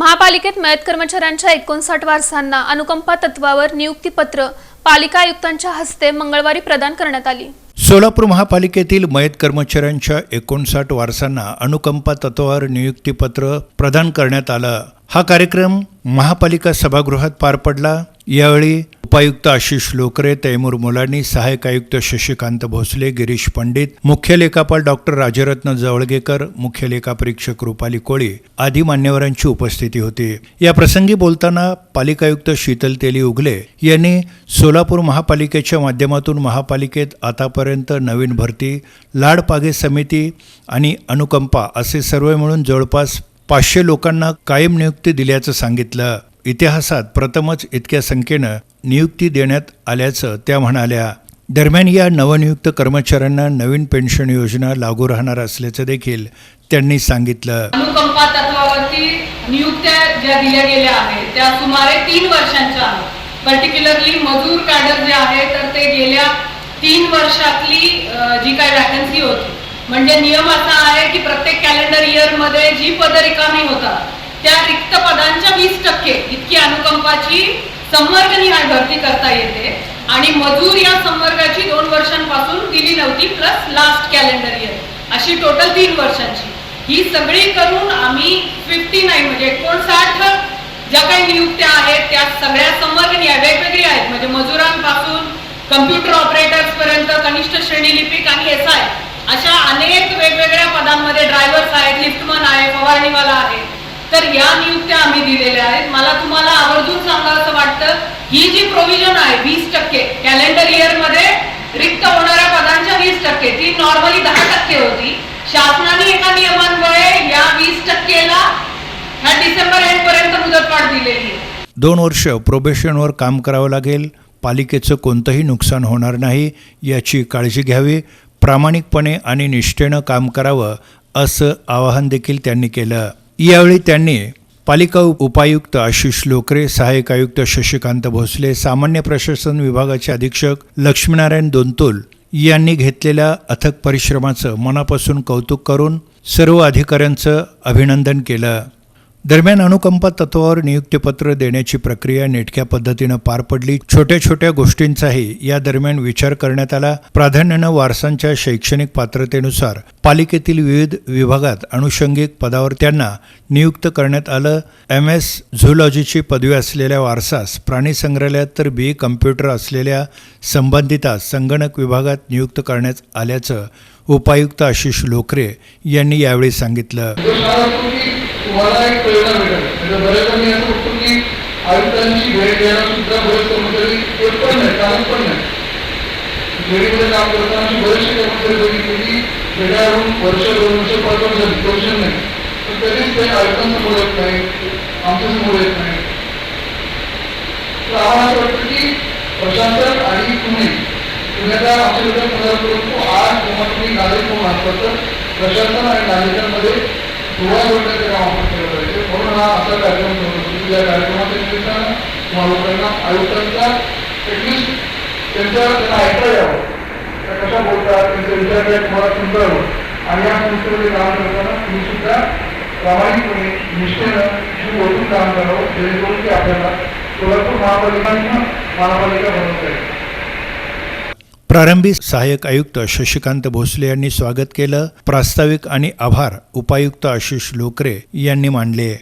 महापालिकेत मयत कर्मचाऱ्यांच्या 59 वारसांना अनुकंपा तत्वावर नियुक्तीपत्र पालिका आयुक्तांच्या हस्ते मंगळवारी प्रदान करण्यात आली। सोलापूर महापालिकेतील मयत कर्मचाऱ्यांच्या 59 वारसांना अनुकंपा तत्वावर नियुक्तीपत्र प्रदान करण्यात आलं। हा कार्यक्रम महापालिका सभागृहात पार पडला। यावेळी उपायुक्त आशिष लोकरे, तैमूर मुलानी, सहायक आयुक्त शशिकांत भोसले, गिरीश पंडित, मुख्य लेखापाल डॉक्टर राजरत्न जवळगेकर, मुख्य लेखापरीक्षक रुपाली कोळी आदी मान्यवरांची उपस्थिती होती। या प्रसंगी बोलताना पालिका आयुक्त शीतल तेली उगले यांनी सोलापूर महापालिकेच्या माध्यमातून महापालिकेत आतापर्यंत नवीन भरती, लाडपागे समिती आणि अनुकंपा असे सर्व मिळून जवळपास 500 लोकांना कायम नियुक्ती दिल्याचं सांगितलं। इतिहासात प्रथमच इतक्या संख्येनं नियुक्ती देण्यात आल्याचं त्या म्हणाल्या। दरम्यान या नवनियुक्त कर्मचाऱ्यांना नवीन पेन्शन योजना लागू राहणार असल्याचं देखील त्यांनी सांगितलं। अनुकंपा तत्वावरती नियुक्त्या ज्या दिल्या गेल्या आहेत त्या सुमारे 3 वर्षांच्या आहेत। पर्टिक्युलरली मजूर कॅडर जे आहे तर ते गेल्या 3 वर्षातली जी काही वॅकन्सी होती, म्हणजे नियम असा आहे की प्रत्येक कॅलेंडर इयर मध्ये जी पद रिकामी होतात त्या रिक्त पदांच्या 20% इतकी अनुकंपाची संवर्गनिहाय भरती करता येते आणि मजूर या संवर्गाची 2 वर्षांपासून दिली नव्हती प्लस लास्ट कॅलेंडर इयर अशी टोटल 3 वर्षांची ही सगळी करून आम्ही 59 म्हणजे 59 ज्या काही नियुक्त्या आहेत त्या सगळ्या संवर्गनिहाय वेगवेगळी आहेत। म्हणजे मजुरांपासून कम्प्युटर ऑपरेटर्स पर्यंत, कनिष्ठ श्रेणी लिपिक आणि एसआय अशा अनेक वेगवेगळ्या पदांमध्ये ड्रायव्हर्स आहेत, लिफ्टमन आहे, फवारणीवाला आहे, तर या नियुक्त्या आम्ही दिलेल्या आहेत। मला तुम्हाला आवर्जून सांगावंसं वाटतं ही जी प्रोव्हिजन आहे 20% कॅलेंडर इयर मध्ये रिक्त होणाऱ्या पदांच्या 20% ती नॉर्मली 10% होती। शासनाने एका नियमान्वये या 20%ला ह्या डिसेंबर एंड पर्यंत मुदतवाढ दिलेली आहे। 2 वर्ष प्रोबेशनवर काम करावं लागेल। पालिकेचं कोणतंही नुकसान होणार नाही याची काळजी घ्यावी। प्रामाणिकपणे आणि निष्ठेनं काम करावं असं आवाहन देखील त्यांनी केलं। यावेळी त्यांनी पालिका उपायुक्त आशिष लोकरे, सहायक आयुक्त शशिकांत भोसले, सामान्य प्रशासन विभागाचे अधीक्षक लक्ष्मीनारायण दोंतोल यांनी घेतलेल्या अथक परिश्रमाचं मनापासून कौतुक करून सर्व अधिकाऱ्यांचं अभिनंदन केलं। दरम्यान अनुकंपा तत्वावर नियुक्तीपत्र देण्याची प्रक्रिया नेटक्या पद्धतीनं पार पडली। छोट्या छोट्या गोष्टींचाही या दरम्यान विचार करण्यात आला। प्राधान्यानं वारसांच्या शैक्षणिक पात्रतेनुसार पालिकेतील विविध विभागात अनुषंगिक पदावर त्यांना नियुक्त करण्यात आलं। MS झूलॉजीची पदवी असलेल्या वारसास प्राणी संग्रहालयात तर BA कम्प्युटर असलेल्या संबंधितास संगणक विभागात नियुक्त करण्यात आल्याचं उपायुक्त आशिष लोकरे यांनी यावेळी सांगितलं। तुम्हाला एक प्रेरणा मिळेल। म्हणजे बरेचदा मी असं बघतो की आयुक्तांची भेट घ्यायला सुद्धा बरेच कर्मचारी येत पण नाही, कारण पण नाही। डेअरीमध्ये काम करताना बरेचसे कर्मचारी बघितले की भेटावरून वर्ष 2 वर्ष पडून झाली, पेन्शन नाही, पण तरीच ते आयुक्तांसमोर येत नाही, आमच्यासमोर येत नाही। तर आम्हाला असं वाटतं की प्रशासन आणि पुण्याचा आमच्याकडे परंतु आज जेव्हा तुम्ही नागरिक म्हणून असतात तर प्रशासन आणि नागरिकांमध्ये थोडा जोडण्याचं काम आपण केलं पाहिजे। म्हणून हा असा कार्यक्रम करतो। या कार्यक्रमाच्या निमित्तानं तुम्हाला लोकांना आयुक्तांचा ॲटलिस्ट त्यांना ऐकता यावं, त्या कशा बोलतात, त्यांचे विचार काय तुम्हाला समजावं आणि या संस्थेमध्ये काम करताना तुम्ही सुद्धा प्रामाणिकपणे निष्ठेनं ओळखून काम करावं, जेणेकरून की आपल्याला सोलापूर महापालिका बनवता येईल। प्रारंभी सहाय्यक आयुक्त शशिकांत भोसले यांनी स्वागत केलं। प्रास्ताविक आणि आभार उपायुक्त आशिष लोकरे यांनी मानले।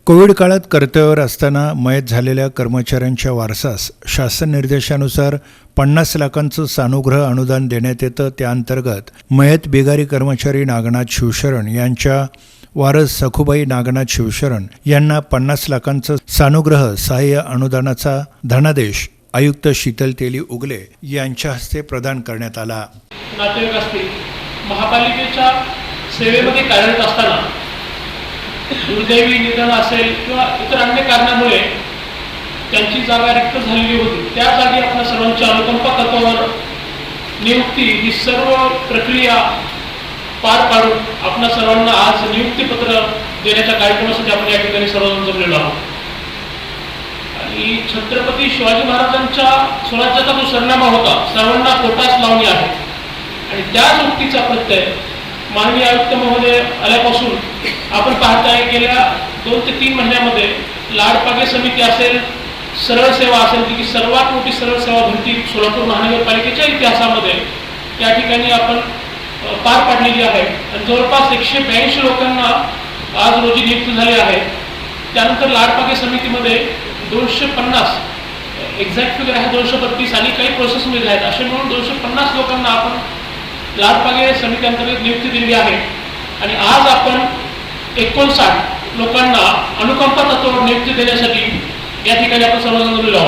कोविड काळात कर्तव्यावर असताना मयत झालेल्या कर्मचाऱ्यांच्या वारसास शासन निर्देशानुसार 50 लाखांचं सानुग्रह अनुदान देण्यात येतं। त्याअंतर्गत मयत बेगारी कर्मचारी नागनाथ शिवशरण यांच्या वारस सखुबाई नागनाथ शिवशरण यांना 50 लाखांचं सानुग्रह सहाय्य अनुदानाचा धनादेश आयुक्त शीतल तेली उगले यांच्या हस्ते प्रदान करण्यात आला। नातेवाईक असतील, महापालिकेच्या सेवेमध्ये कार्यरत असताना दुर्दैवी निधन असेल किंवा इतर अन्य कारणामुळे त्यांची जागा रिक्त झालेली होती, त्या जागी आपल्या सर्वांच्या अनुकंपा तत्वावर नियुक्ती ही सर्व प्रक्रिया पार पाडून आपल्या सर्वांना आज नियुक्तीपत्र देण्याच्या कार्यक्रमासाठी आपण या ठिकाणी सर्वजण जमलेलो आहोत। आणि छत्रपती शिवाजी महाराजांच्या स्वराज्याचा जो सरनामा होता सर्वांना पोटास लावणी आहे आणि त्याच उक्तीचा प्रत्यय माननीय आयुक्त महोदय आल्यापासून आपण पाहताय गेल्या 2 ते 3 महिन्यामध्ये लाडपागे समिती असेल, सरळ सेवा असेल, जी की सर्वात मोठी सरळ सेवा भरती सोलापूर महानगरपालिकेच्या इतिहासामध्ये या ठिकाणी आपण पार पाडलेली आहे आणि जवळपास 182 लोकांना आज रोजी नियुक्त झाले आहेत. त्यानंतर लाडपागे समितीमध्ये 250 एक्झॅक्ट फिगर आहे 232 आणि काही प्रोसेसमध्ये आहेत, असे म्हणून 250 लोकांना आपण लाडपागे समितीअंतर्गत नियुक्ती दिली आहे. आणि आज आपण 59 लोकांना अनुकंपा तत्वावर नियुक्ती देण्यासाठी या ठिकाणी आपण सर्वजण जमलेलो आहोत.